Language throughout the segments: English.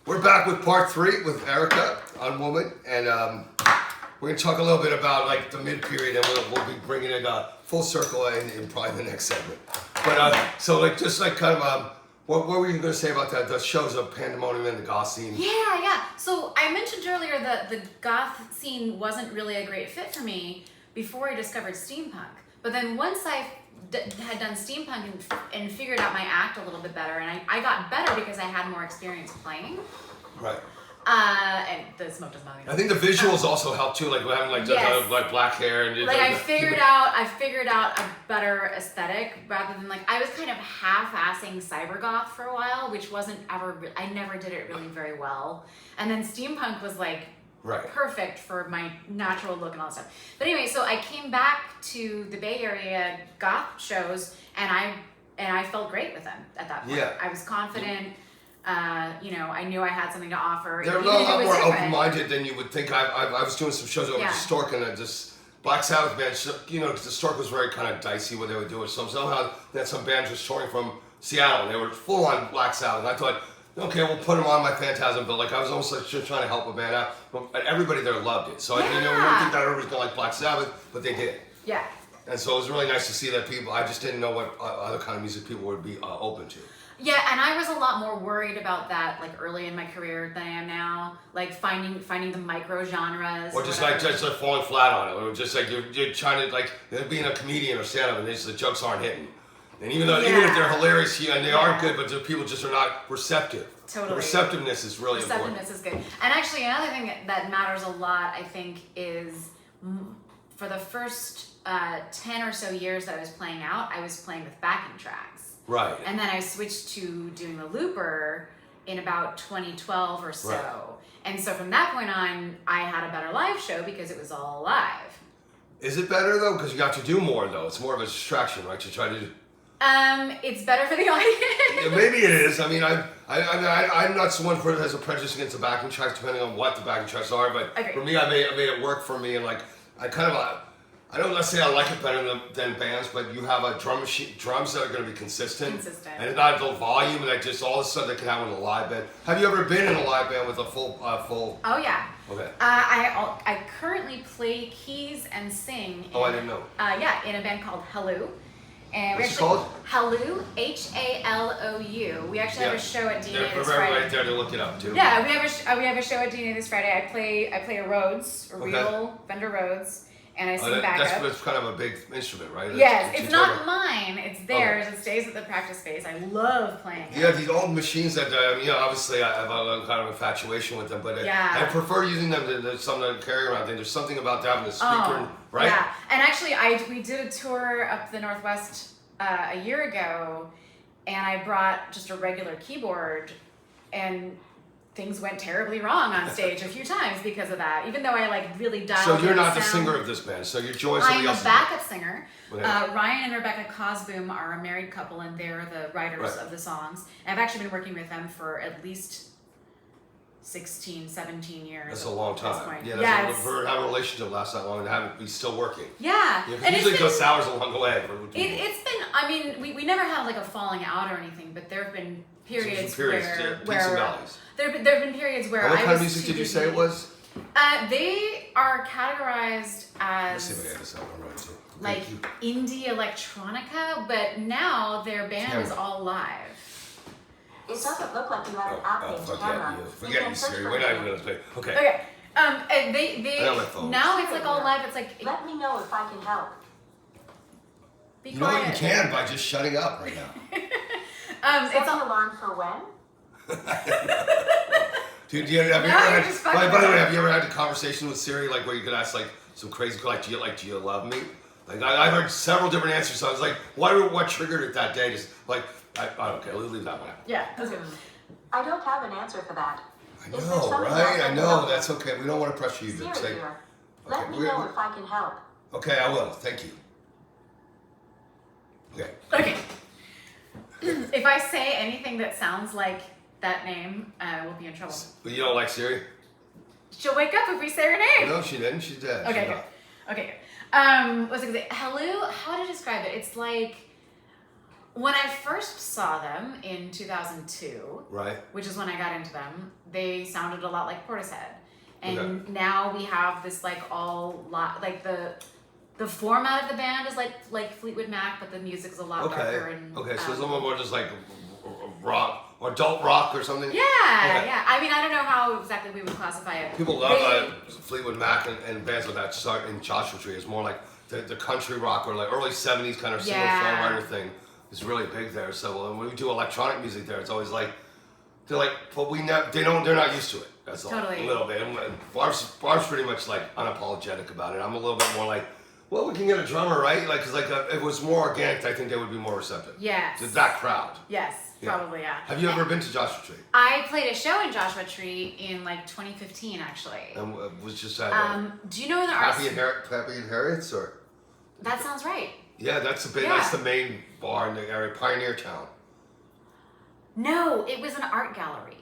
We're back with part 3 with Erica on Woman, and we're going to talk a little bit about like the mid-period, and we'll be bringing it full circle in probably the next segment. But so like just like kind of what were you going to say about that? The shows of Pandemonium and the goth scene? Yeah. So I mentioned earlier that the goth scene wasn't really a great fit for me before I discovered steampunk. But then once I had done steampunk and figured out my act a little bit better, and I got better because I had more experience playing. Right. And the smoke doesn't bother me. I think the visuals also help too, like having like yes. like black hair and like I figured out a better aesthetic rather than like I was kind of half-assing cybergoth for a while, which wasn't ever. I never did it really very well, and then steampunk was like. Right. Perfect for my natural look and all that stuff. But anyway, so I came back to the Bay Area goth shows, and I felt great with them at that point. Yeah. I was confident. I knew I had something to offer. They're a lot more open-minded than you would think. I was doing some shows over at Stork, and just Black Sabbath bands. The Stork was very kind of dicey what they would do. So somehow they had some bands just touring from Seattle, and they were full on Black Sabbath. And I thought, okay, we'll put them on my Phantasm, but like I was almost like just trying to help a band out. But everybody there loved it. So we don't think that everybody's gonna like Black Sabbath, but they did. Yeah. And so it was really nice to see that people. I just didn't know what other kind of music people would be open to. Yeah, and I was a lot more worried about that like early in my career than I am now. Like finding the micro genres. Or just like falling flat on it, or just like you're trying to like being a comedian or stand up, and the jokes aren't hitting. And even if they're hilarious and they are good, but the people just are not receptive. Totally. The receptiveness is really important. Receptiveness is good. And actually another thing that matters a lot, I think, is for the first 10 or so years that I was playing out, I was playing with backing tracks. Right. And then I switched to doing the looper in about 2012 or so. Right. And so from that point on, I had a better live show because it was all live. Is it better though? Because you got to do more though. It's more of a distraction, right? You try to do... It's better for the audience. Yeah, maybe it is. I mean, I'm not someone who has a prejudice against the backing tracks, depending on what the backing tracks are. But for me, I made it work for me, and like I kind of, I don't let's say I like it better than bands, but you have a drum machine, drums that are going to be consistent, and not the volume that just all of a sudden that can happen with a live band. Have you ever been in a live band with a full? Oh yeah. Okay. I currently play keys and sing. I didn't know. In a band called Halou. And what's it called? Halou, Halou. We actually have a show at DNA this Friday. Right there to look it up too. Yeah, we have a show at DNA this Friday. I play a Rhodes, a real Fender Rhodes, and I sing backup. That's kind of a big instrument, right? Yes, it's not mine. It's theirs. Okay. It stays at the practice space. I love playing it. Yeah, these old machines that obviously I have a kind of infatuation with them, but I prefer using them than something to carry around. There's something about having a speaker, right? Yeah, and actually we did a tour up the Northwest a year ago, and I brought just a regular keyboard, and things went terribly wrong on stage a few times because of that, even though I like really dialed in. So you're not the singer of this band, so you're joining somebody else. I'm a backup singer. Ryan and Rebecca Cosboom are a married couple, and they're the writers of the songs. And I've actually been working with them for at least 16, 17 years. That's a long time. Yeah, for having a relationship last that long and be still working. Yeah. And usually it goes sours along the way. It's been, I mean, we never had like a falling out or anything, but there have been periods where there have been periods where what kind of music did you say it was? They are categorized as let's see if I get this out right too. Like indie electronica, but now their band is all live. It doesn't look like you have an app-based camera. Forget you, Siri. We're not even going to play. Okay. They now it's like all live. It's like let me know if I can help. You know what you can by just shutting up right now. It's an alarm for when? Dude, have you ever had a conversation with Siri like where you could ask like some crazy like do you love me? Like I've heard several different answers. So I was like, what triggered it that day? Just like I don't care. Let's leave that one out. Yeah, that's good. I don't have an answer for that. I know, right? I know. That's okay. We don't want to pressure you to say. Let me know if I can help. Okay, I will. Thank you. Okay. If I say anything that sounds like that name, we'll be in trouble. But you don't like Siri? She'll wake up if we say her name. No, she didn't. She's dead. Okay, good. Okay, good. What's it gonna say? Hello? How to describe it? It's like When I first saw them in 2002, Right. which is when I got into them, they sounded a lot like Portishead. And now we have this like like the format of the band is like Fleetwood Mac, but the music's a lot darker and so it's a little more just like rock or adult rock or something. Yeah. I mean, I don't know how exactly we would classify it. People love Fleetwood Mac and bands like that start in Joshua Tree. It's more like the country rock or like early 70s kind of singer-songwriter thing is really big there. So when we do electronic music there, it's always like, they're like, but they're not used to it. That's all. Totally. A little bit. And Barb's pretty much like unapologetic about it. I'm a little bit more like, well, we can get a drummer, right? Like, cause if it was more organic, I think they would be more receptive. Yes. To that crowd. Yes, probably, yeah. Have you ever been to Joshua Tree? I played a show in Joshua Tree in like 2015, actually. And was just at do you know the artist? Happy and Harriet's, or? That sounds right. Yeah, that's the main bar in the area, Pioneer Town. No, it was an art gallery.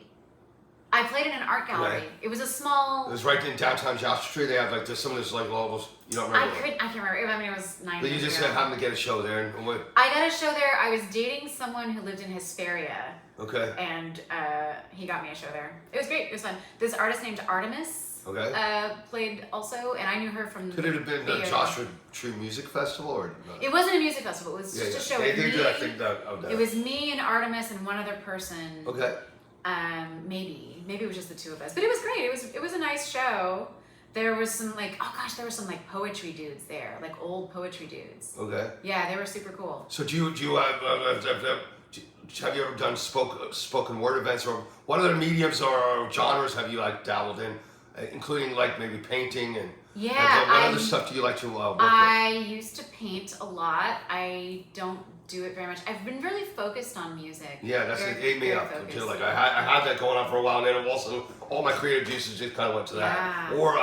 I played in an art gallery. Right. It was a small. It was right in downtown Joshua Tree. They have like some of this like levels. You don't remember? I can't remember. I mean, it was 9 But years you just ago. happened to get a show there, and what? I got a show there. I was dating someone who lived in Hesperia. Okay. And he got me a show there. It was great. It was fun. This artist named Artemis. Okay. Played also, and I knew her from. Could it have been the Joshua Tree Music Festival or? No? It wasn't a music festival. It was just a show. They with do, me. I think that. It was me and Artemis and one other person. Okay. Maybe it was just the two of us, but it was great. It was a nice show. There was some there were some like poetry dudes there, like old poetry dudes. Okay. Yeah, they were super cool. So do you have you ever done spoken word events, or what other mediums or genres have you like dabbled in, including like maybe painting and what other stuff do you like to work with? I used to paint a lot. I don't do it very much. I've been really focused on music. Yeah, it ate me up too. Like I had that going on for a while, and then also all my creative juices just kind of went to that. Yeah. Or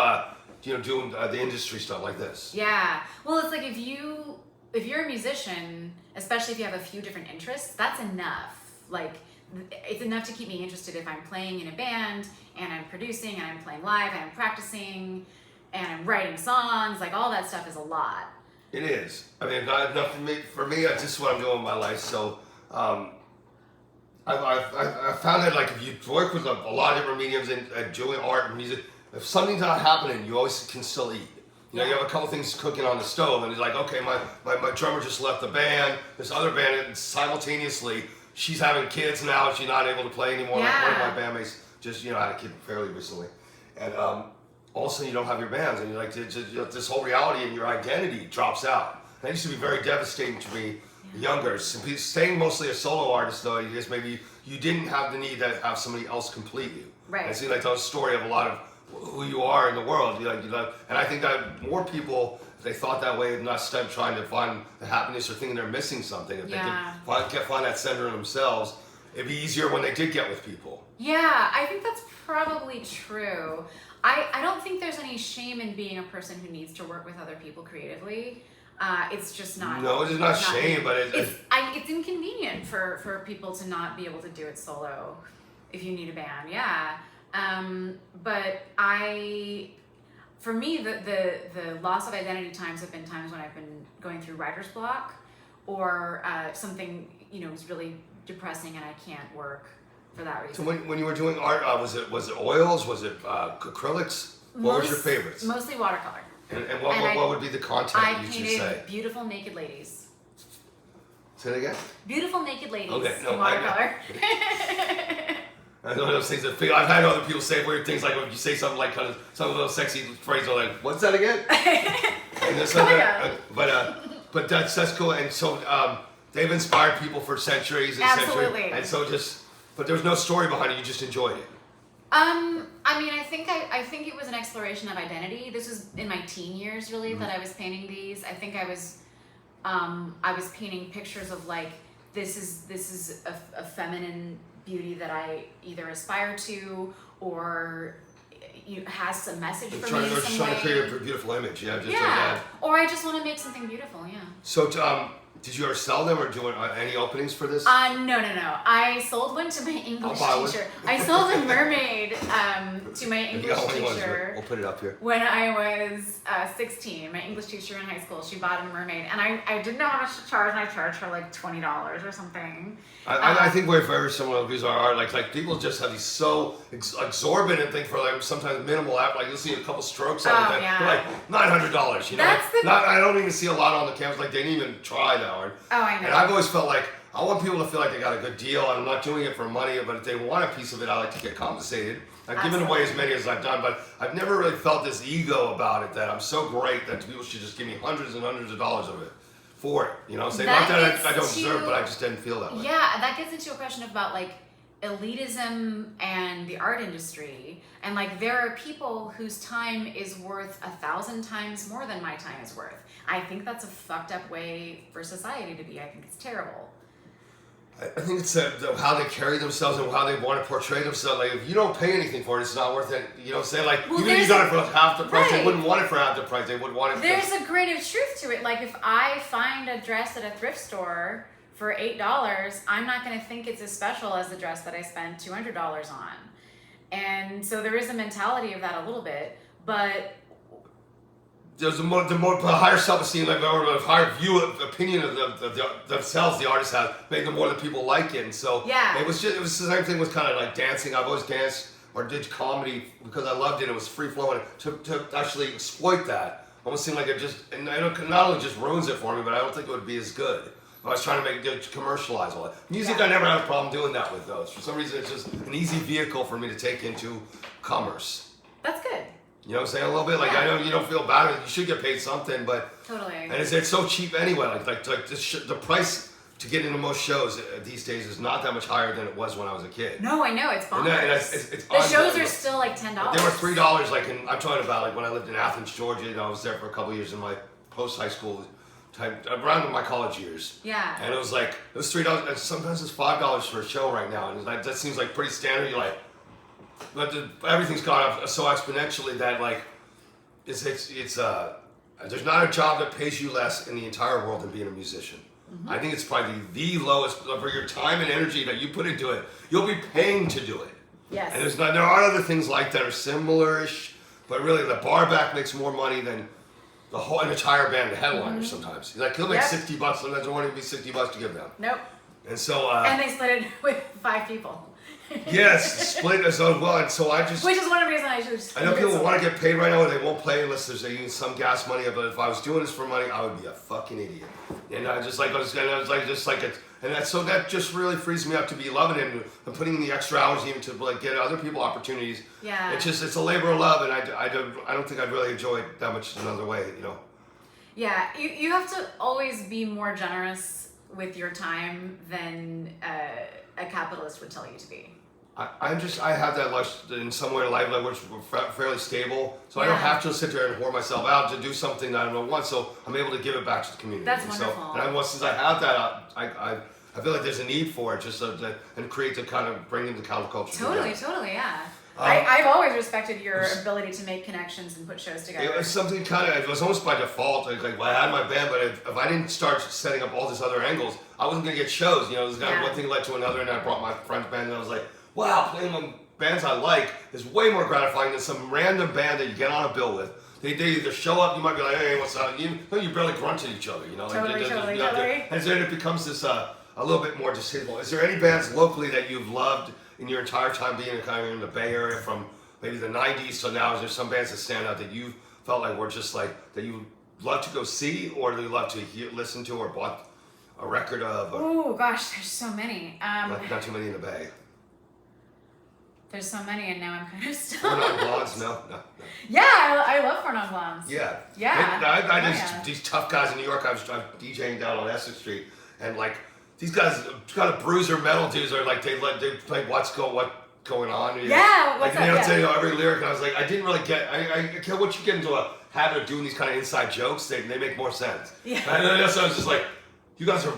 doing the industry stuff like this. Yeah. Well, it's like if you're a musician, especially if you have a few different interests, that's enough. Like it's enough to keep me interested if I'm playing in a band and I'm producing and I'm playing live and I'm practicing and I'm writing songs. Like all that stuff is a lot. It is. I mean, not enough for me. That's just what I'm doing in my life. So, I found that like if you work with a lot of different mediums and doing art and music, if something's not happening, you always can still eat. You have a couple things cooking on the stove, and it's like, okay, my drummer just left the band. This other band, and simultaneously, she's having kids now, and she's not able to play anymore. Yeah. Like one of my bandmates just had a kid fairly recently, and all of a sudden you don't have your bands, and you're like, this whole reality and your identity drops out. That used to be very devastating to me younger. Staying mostly a solo artist, though, you guess maybe you didn't have the need to have somebody else complete you. Right. And it seems like that was a story of a lot of who you are in the world. And I think that more people, if they thought that way, not instead trying to find the happiness or thinking they're missing something, if they could find that center in themselves, it'd be easier when they did get with people. Yeah, I think that's probably true. I don't think there's any shame in being a person who needs to work with other people creatively. It's just not. No, it's not shame, but it's inconvenient for people to not be able to do it solo if you need a band. Yeah. But for me, the loss of identity times have been times when I've been going through writer's block, or something is really depressing and I can't work for that reason. So when you were doing art, was it oils? Was it acrylics? What was your favorites? Mostly watercolor. And what would be the content you should say? I painted beautiful naked ladies. Say that again? Beautiful naked ladies in watercolor. I know those things that I've had other people say weird things like when you say something like kind of some of those sexy phrases like, what's that again? And this but that's cool. And so they've inspired people for centuries and Absolutely. centuries. And so but there's no story behind it. You just enjoyed it. I mean, I think it was an exploration of identity. This was in my teen years, really, that I was painting these. I think I was painting pictures of like this is a feminine beauty that I either aspire to or has some message for me in some way. Trying to create a beautiful image, Or I just want to make something beautiful, yeah. So Did you ever sell them or do any openings for this? No. I sold one to my English teacher. I sold a mermaid to my English teacher. We'll put it up here. When I was 16, my English teacher in high school, she bought a mermaid, and I didn't know how much to charge, and I charged her like $20 or something. I think we're very similar because our like people just have these so exorbitant thing for like sometimes minimal app. Like you'll see a couple strokes on it, for like $900. You know, I don't even see a lot on the cameras. Like they didn't even try that hard. Oh, I know. And I've always felt like I want people to feel like they got a good deal. And I'm not doing it for money, but if they want a piece of it, I like to get compensated. I've given away as many as I've done, but I've never really felt this ego about it that I'm so great that people should just give me hundreds and hundreds of dollars of it. For it, you know, say not that I don't deserve, but I just didn't feel that way. Yeah, that gets into a question about like elitism and the art industry, and like there are people whose time is worth 1,000 times more than my time is worth. I think that's a fucked up way for society to be. I think it's terrible. I think it's how they carry themselves and how they want to portray themselves. Like, if you don't pay anything for it, it's not worth it. You know, say like, even if you got it for half the price, they wouldn't want it for half the price. They would want it. There's a grain of truth to it. Like, if I find a dress at a thrift store for $8, I'm not going to think it's as special as the dress that I spent $200 on. And so there is a mentality of that a little bit, but there's the higher self-esteem, like, or the higher opinion of themselves the artist has, made them more than people like it. And so it was the same thing with kind of like dancing. I've always danced or did comedy because I loved it. It was free flowing. To actually exploit that almost seemed like it just, and I don't, not only just ruins it for me, but I don't think it would be as good. I was trying to commercialize all that. Music, I never had a problem doing that with those. For some reason, it's just an easy vehicle for me to take into commerce. That's good. You know what I'm saying? A little bit. Like, I know you don't feel bad. You should get paid something, but... Totally. And it's so cheap anyway. Like the price to get into most shows these days is not that much higher than it was when I was a kid. No, I know. It's bonkers. The shows are still like $10. They were $3. Like, I'm talking about like when I lived in Athens, Georgia, and I was there for a couple of years in my post-high school time, around my college years. Yeah. And it was $3. And sometimes it's $5 for a show right now. And that seems like pretty standard. You're like... But everything's gone up so exponentially that like it's there's not a job that pays you less in the entire world than being a musician. Mm-hmm. I think it's probably the lowest for your time and energy that you put into it. You'll be paying to do it. Yes. And there are other things like that are similar-ish, but really the bar back makes more money than the whole entire band, the headliner. Sometimes like he'll make $60. Sometimes it won't even be $60 to give them. Nope. And so and they split it with 5 people. Yes, split as well, and so I just... Which is one of the reasons I should... I know people want to get paid right now, and they won't play unless there's even some gas money. But if I was doing this for money, I would be a fucking idiot. And I just like, and that just really frees me up to be loving it and putting in the extra hours even to like get other people opportunities. Yeah. It's a labor of love, and I don't think I'd really enjoy it that much another way, you know. Yeah, you have to always be more generous with your time than a capitalist would tell you to be. I have that luck in some way in life, like which we're fairly stable, so I don't have to sit there and whore myself out to do something that I don't want. So I'm able to give it back to the community. That's wonderful. Since I have that, I feel like there's a need for it, just and create the kind of bring in the counterculture. Totally, yeah. I've always respected your ability to make connections and put shows together. It was something it was almost by default. Like I had my band, but if I didn't start setting up all these other angles, I wasn't gonna get shows. You know, it was one thing led to another, and I brought my friend's band, and I was like, wow, playing with bands I like is way more gratifying than some random band that you get on a bill with. They either show up, you might be like, hey, what's up? You barely grunt at each other, you know. Totally. And then it becomes this a little bit more distasteful. Is there any bands locally that you've loved in your entire time being kind of in the Bay Area from maybe the 90s to now? Is there some bands that stand out that you felt like were just like, that you love to go see or that you love to listen to or bought a record of? Oh gosh, there's so many. Not too many in the Bay. There's so many, and now I'm kind of stuck. Four Non Blondes, no. Yeah, I love Four Non Blondes. Yeah. These tough guys in New York. I was DJing down on Essex Street, and like these guys, kind of bruiser metal dudes, are like they play what's going on. Yeah, what's up? They don't tell you every lyric, and I was like, I didn't really get. Once you get into a habit of doing these kind of inside jokes, they make more sense. Yeah. And so I was just like, you guys are.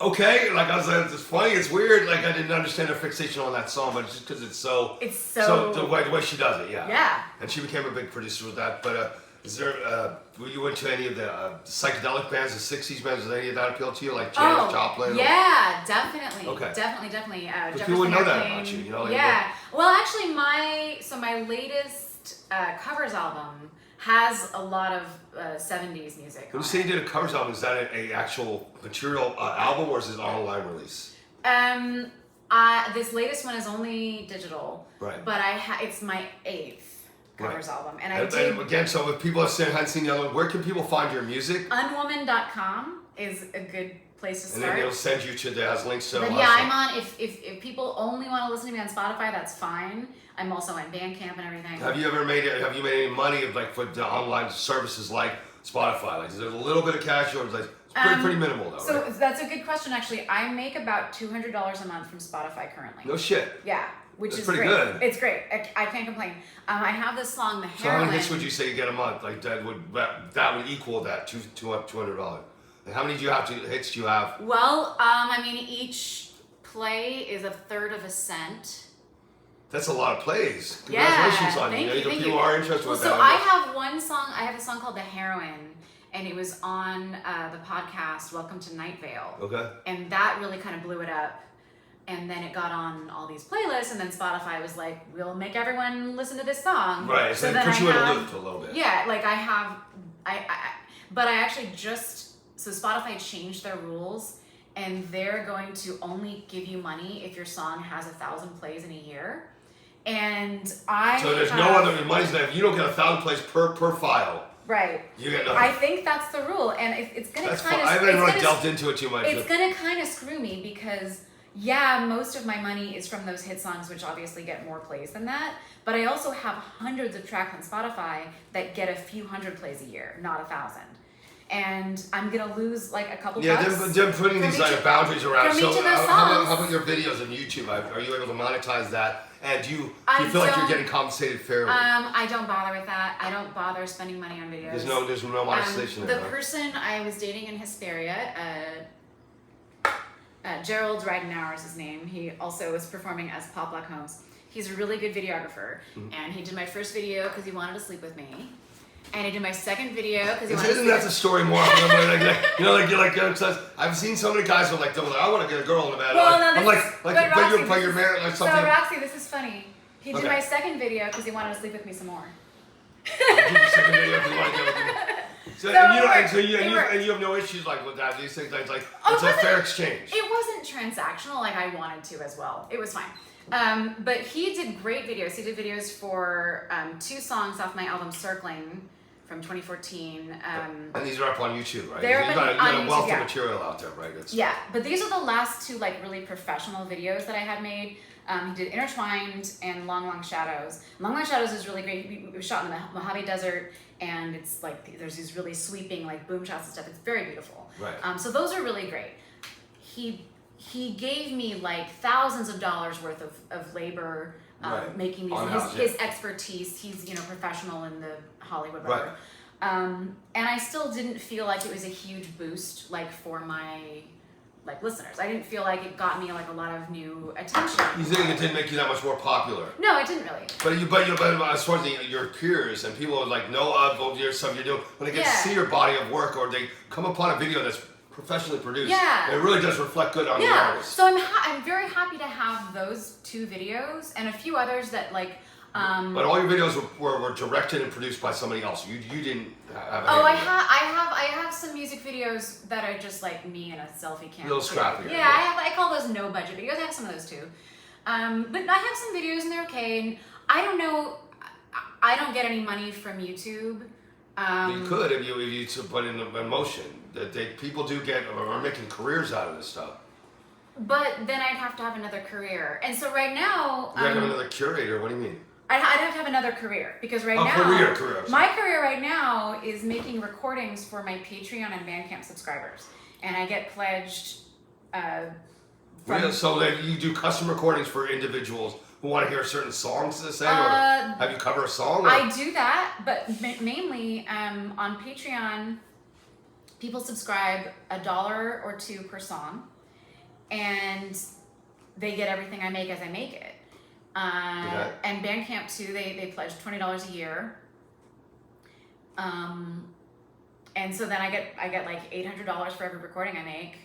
Okay, like I was like, it's funny, it's weird. Like I didn't understand her fixation on that song, but just because it's so the way she does it, yeah. And she became a big producer with that. But Is there, were you into any of the psychedelic bands, the 60s bands? Does any of that appeal to you? Like Janis Joplin? Yeah, definitely. Okay. Definitely. People wouldn't know that about you, you know? Like, yeah. Well, actually, my latest covers album has a lot of 70s music. When you say you did a covers album, is that a actual material album or is it an online release? This latest one is only digital. Right. But it's my 8th covers album, and and again, so if people hadn't seen the other one, where can people find your music? UNWOMAN.aka is a good place to start. And then they'll send you to has links to. But yeah, I'm on. If people only want to listen to me on Spotify, that's fine. I'm also on Bandcamp and everything. Have you made any money for the online services like Spotify? Like, is there a little bit of cash or it's pretty minimal though? So right? that's a good question. Actually, I make about $200 a month from Spotify currently. No shit. Yeah. Which That's is pretty great. good. It's great. I can't complain. I have this song, The So Heroine. how many hits would you say you get a month? Like that would equal that $200. And how many hits do you have? Well, each play is 1/3 of a cent. That's a lot of plays. Congratulations on thank you. you. People are interested Well, with so that. I have one song. I have a song called The Heroine, and it was on the podcast Welcome to Night Vale. Okay. And that really kind of blew it up. And then it got on all these playlists, and then Spotify was like, "We'll make everyone listen to this song." Right, so it puts you in a loop a little bit. Yeah, like but I actually so Spotify changed their rules, and they're going to only give you money if your song has 1,000 plays in a year. And So there's no other money's if you don't get 1,000 plays per file. Right. You get nothing. I think that's the rule, and it's gonna kind of. I haven't really delved into it too much. It's gonna kind of screw me because. Yeah, most of my money is from those hit songs, which obviously get more plays than that. But I also have hundreds of tracks on Spotify that get a few hundred plays a year, not 1,000. And I'm gonna lose like a couple bucks. Yeah, them putting these boundaries around. From So each of those how about your videos on YouTube? Are you able to monetize that? And do you feel like you're getting compensated fairly? I don't bother with that. I don't bother spending money on videos. There's no monetization there. The person I was dating in Hesperia, Gerald Dragnauer is his name. He also was performing as Pop Black Holmes. He's a really good videographer, and he did my first video because he wanted to sleep with me, and he did my second video because he wanted to sleep with me. Isn't that the story more? I've seen so many guys who are like, I want to get a girl in the bed. Well, no, I'm but you're married or something. So Roxy, this is funny. He did my second video because he wanted to sleep with me some more. You did your second video because you want to get with me. And you have no issues like with that. These things like it's a fair exchange. It wasn't transactional like I wanted to as well. It was fine. But he did great videos. He did videos for 2 songs off my album Circling from 2014. And these are up on YouTube, right? They're You've got a wealth YouTube, of material out there, right? Yeah, but these are the last 2 like really professional videos that I had made. He did Intertwined and Long Long Shadows. Long Long Shadows is really great. It was shot in the Mojave Desert, and it's like there's these really sweeping like boom shots and stuff. It's very beautiful. Right. So those are really great. He gave me like thousands of dollars worth of labor making these. His expertise. He's professional in the Hollywood. Right. And I still didn't feel like it was a huge boost like for my listeners. I didn't feel like it got me like a lot of new attention. You think it didn't make you that much more popular? No, it didn't really. But as far as your peers and people like know of your stuff you're doing, when they get to see your body of work or they come upon a video that's professionally produced, it really does reflect good on the artist. So I'm very happy to have those 2 videos and a few others that like. But all your videos were directed and produced by somebody else. You didn't have. I have some music videos that are just like me in a selfie camera. Little scrappy. Yeah, I call those no budget videos. I have some of those too. But I have some videos and they're okay. And I don't know. I don't get any money from YouTube. You could if you put in motion that people do get are making careers out of this stuff. But then I'd have to have another career, and so right now. You have another curator. What do you mean? I'd have to have another career because right now, my career right now is making recordings for my Patreon and Bandcamp subscribers, and I get pledged. So that you do custom recordings for individuals who want to hear certain songs to say, or have you cover a song? Or? I do that, but mainly on Patreon, people subscribe $1 or $2 per song, and they get everything I make as I make it. And Bandcamp too, they pledge $20 a year. And so then I get like $800 for every recording I make,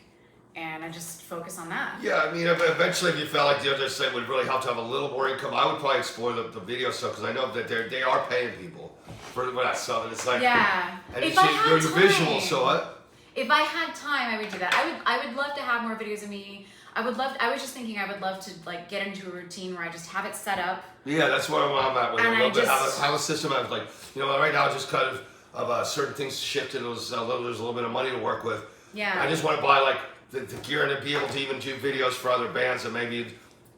and I just focus on that. Yeah, I mean, eventually, if you felt like the other side would really help to have a little more income, I would probably explore the video stuff because I know that they are paying people for that stuff, and it's like and if it's I had your time, visual. So what? If I had time, I would do that. I would love to have more videos of me. I was just thinking I would love to like get into a routine where I just have it set up. Yeah, that's where I'm at with it. And A little bit have a system. I was like, right now just kind of certain things shifted. There's a little bit of money to work with. Yeah. I just want to buy like the gear and to be able to even do videos for other bands and maybe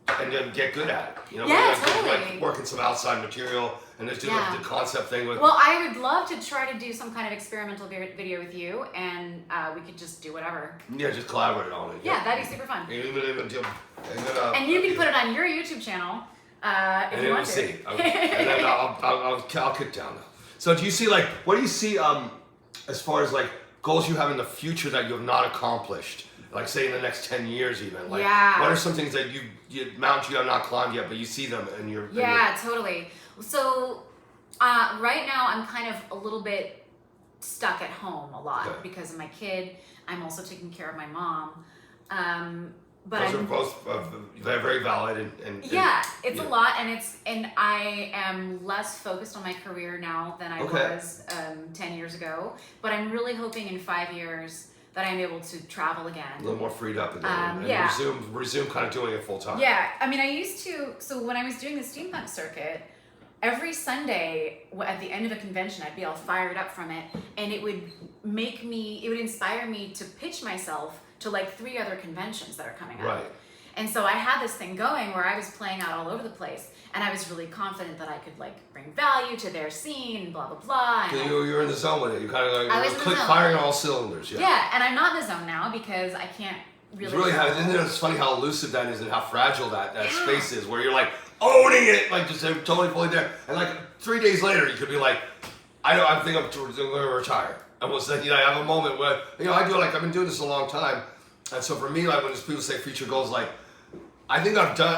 then get good at it. Totally. Like working some outside material and just do the concept thing with. Well, I would love to try to do some kind of experimental video with you, and we could just do whatever. Yeah, just collaborate on it. Yeah, that'd be super fun. And you can put it on your YouTube channel if you want to. See. And then I'll kick down. So do you see what do you see as far as like goals you have in the future that you have not accomplished? Like say in the next 10 years even. What are some things that you have not climbed yet, but you see them and you're... Totally. So right now I'm kind of a little bit stuck at home a lot because of my kid. I'm also taking care of my mom. But those are both they're very valid and it's a lot, and I am less focused on my career now than I was 10 years ago. But I'm really hoping in 5 years that I'm able to travel again. A little more freed up again. And resume kind of doing it full time. Yeah, I mean, I used to, so when I was doing the steampunk circuit, every Sunday at the end of a convention, I'd be all fired up from it, and it would inspire me to pitch myself to like 3 other conventions that are coming up. Right. And so I had this thing going where I was playing out all over the place, and I was really confident that I could like bring value to their scene and blah blah blah. And you're in the zone with it. You kind of like I was firing on all cylinders. Yeah, and I'm not in the zone now because I can't really. Isn't it funny how elusive that is and how fragile that space is, where you're like owning it, like just totally fully there, and like 3 days later you could be like, I think I'm going to retire. Almost like I have a moment where I do I've been doing this a long time, and so for me like when people say future goals, like I think I've done.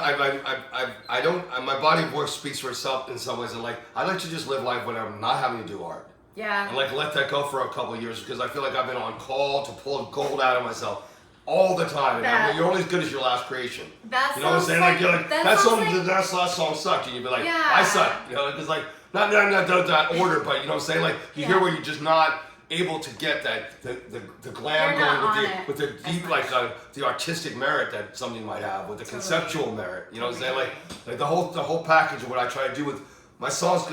I don't. My body of work speaks for itself in some ways, and like I like to just live life when I'm not having to do art. Yeah. And like let that go for a couple of years because I feel like I've been on call to pull gold out of myself all the time. And you're only as good as your last creation. That's what I'm saying. Like you're like that last song sucked, and you'd be like, I suck. Because like not that order, but you know what I'm saying. Like you hear where you're just not able to get that the glam going with the deep the artistic merit that something might have with the conceptual merit. You know what I'm saying? Like the whole package of what I try to do with my songs.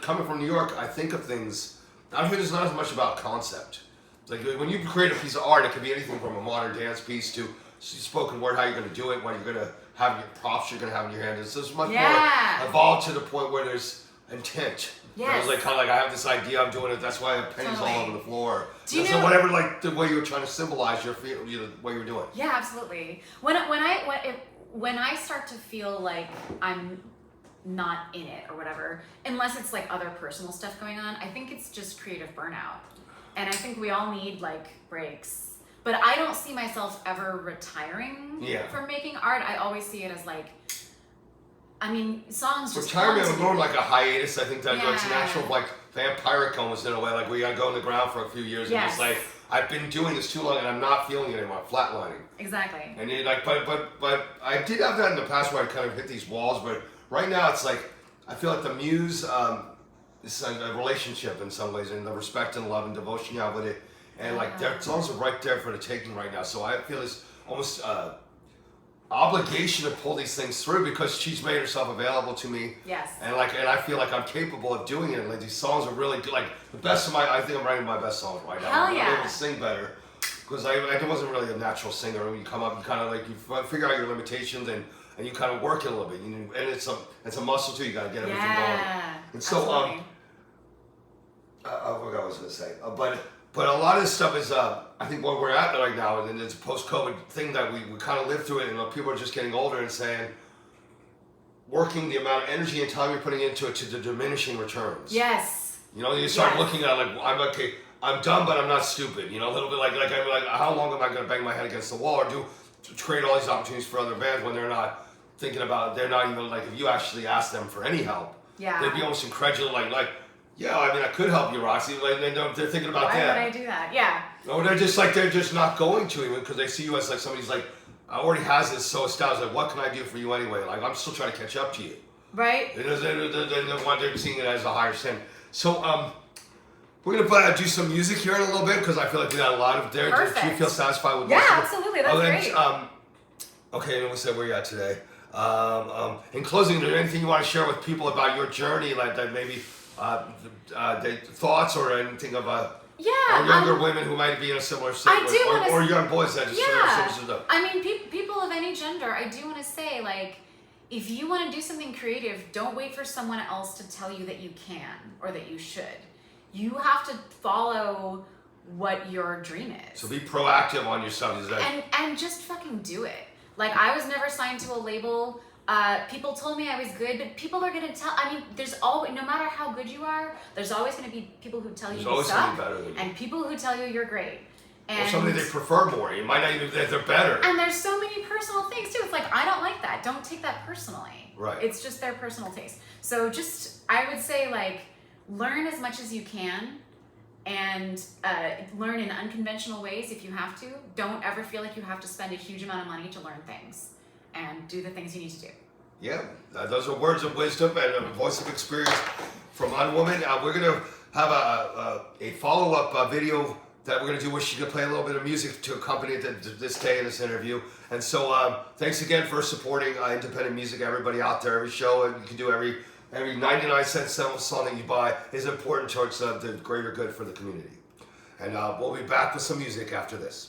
Coming from New York, I think of things. I hear there's not as much about concept. Like when you create a piece of art, it could be anything from a modern dance piece to spoken word, how you're going to do it, what you're going to have, your props you're going to have in your hand. It's much more evolved to the point where there's intent. Yes. It was like I have this idea, I'm doing it. That's why I have pennies all over the floor. Do you know whatever the way you were trying to symbolize the way you were doing. Yeah, absolutely. When I start to feel like I'm not in it or whatever, unless it's like other personal stuff going on, I think it's just creative burnout, and I think we all need like breaks. But I don't see myself ever retiring from making art. I always see it as like. I mean, songs just retirement is more like a hiatus. I think that it's natural, like vampiric almost in a way. Like we gotta go in the ground for a few years and just like I've been doing this too long and I'm not feeling it anymore. I'm flatlining. Exactly. And you're like, but I did have that in the past where I kind of hit these walls. But right now it's like I feel like the muse is a relationship in some ways, and the respect and love and devotion you have with it, and like their songs are right there for the taking right now. So I feel this almost. Obligation to pull these things through because she's made herself available to me. Yes. And I feel like I'm capable of doing it. Like these songs are really good. Like the best of I think I'm writing my best songs right now. Hell yeah. I'm able to sing better because I wasn't really a natural singer. When you come up, you kind of like you figure out your limitations and you kind of work it a little bit. And it's a muscle too. You got to get everything going. And so I forgot what I was going to say. But a lot of this stuff is, I think where we're at right now, and it's a post-COVID thing that we kind of lived through it, and people are just getting older and saying, working the amount of energy and time you're putting into it to the diminishing returns. Yes. You start looking at like, I'm dumb, but I'm not stupid. A little bit like how long am I going to bang my head against the wall or to create all these opportunities for other bands when they're not thinking about, they're not even like, if you actually ask them for any help, they'd be almost incredulous, like, Yeah, I mean, I could help you, Roxy. Like, they're thinking about that. Why would I do that? Yeah. No, they're just not going to even because they see you as like somebody's like already has this so established. Like, what can I do for you anyway? Like, I'm still trying to catch up to you. Right. They're seeing it as a higher sin. So, we're gonna do some music here in a little bit because I feel like we got a lot of there. Perfect. Do you feel satisfied with? Yeah, absolutely. That's great. Okay, and we said where you're at today. In closing, is there anything you want to share with people about your journey, like that maybe the thoughts or anything of or younger women who might be in a similar situation, or young boys that just I mean, people of any gender, I do want to say, like, if you want to do something creative, don't wait for someone else to tell you that you can or that you should. You have to follow what your dream is. So be proactive on yourself. And just fucking do it. Like, I was never signed to a label. People told me I was good, but people are gonna tell. I mean, there's always, no matter how good you are, there's always gonna be people who tell you you suck, and people who tell you you're great. And or somebody they prefer more. You might not even think they're better. And there's so many personal things too. It's like, I don't like that. Don't take that personally. Right. It's just their personal taste. So just, I would say, like, learn as much as you can, and learn in unconventional ways if you have to. Don't ever feel like you have to spend a huge amount of money to learn things, and do the things you need to do. Yeah, those are words of wisdom and a voice of experience from UNWOMAN. We're going to have a follow-up video that we're going to do where she's going to play a little bit of music to accompany this day in this interview. And so thanks again for supporting independent music, everybody out there. Every show and you can do every 99-cent song that you buy is important towards the greater good for the community. And we'll be back with some music after this.